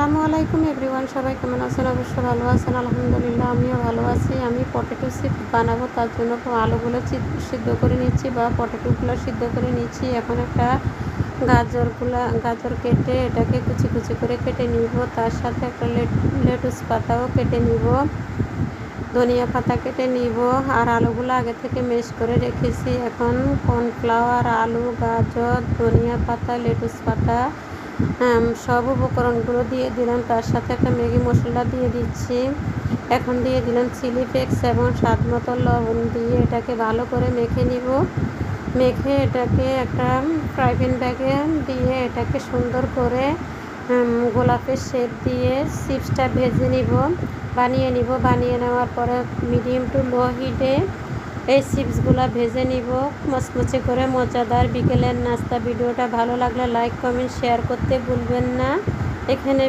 আসসালামু আলাইকুম এভরিওয়ান, সবাই কেমন আছেন? অবশ্যই ভালো আছেন। আলহামদুলিল্লাহ আমিও ভালো আছি। আমি পটেটো চিপ বানাবো, তার জন্য আলুগুলো সিদ্ধ করে নিচ্ছি বা পটেটোগুলো সিদ্ধ করে নিচ্ছি। এখন একটা গাজর কেটে এটাকে কুচি কুচি করে কেটে নিব। তার সাথে একটা লেটুস পাতাও কেটে নিব, ধনিয়া পাতা কেটে নিব। আর আলুগুলো আগে থেকে ম্যাশ করে রেখেছি। এখন কর্নফ্লাওয়ার, আলু, গাজর, ধনিয়া পাতা, লেটুস পাতা সব উপকরণগুলো দিয়ে দিলাম। তার সাথে একটা ম্যাগি মশলা দিয়ে দিচ্ছি। এখন দিয়ে দিলাম চিলি ফ্লেক্স এবং স্বাদ মতো লবণ দিয়ে এটাকে ভালো করে মেখে নিব। মেখে এটাকে একটা ফ্রাই প্যান ব্যাগে দিয়ে এটাকে সুন্দর করে গোলাপের শেপ দিয়ে চিপসটা বানিয়ে নেওয়ার পরে মিডিয়াম টু লো হিটে এই চিপসগুলো ভেজে নিব মচমচে করে, মজাদার বিকেলের নাস্তা। ভিডিওটা ভালো লাগলে লাইক, কমেন্ট, শেয়ার করতে ভুলবেন না। এখানে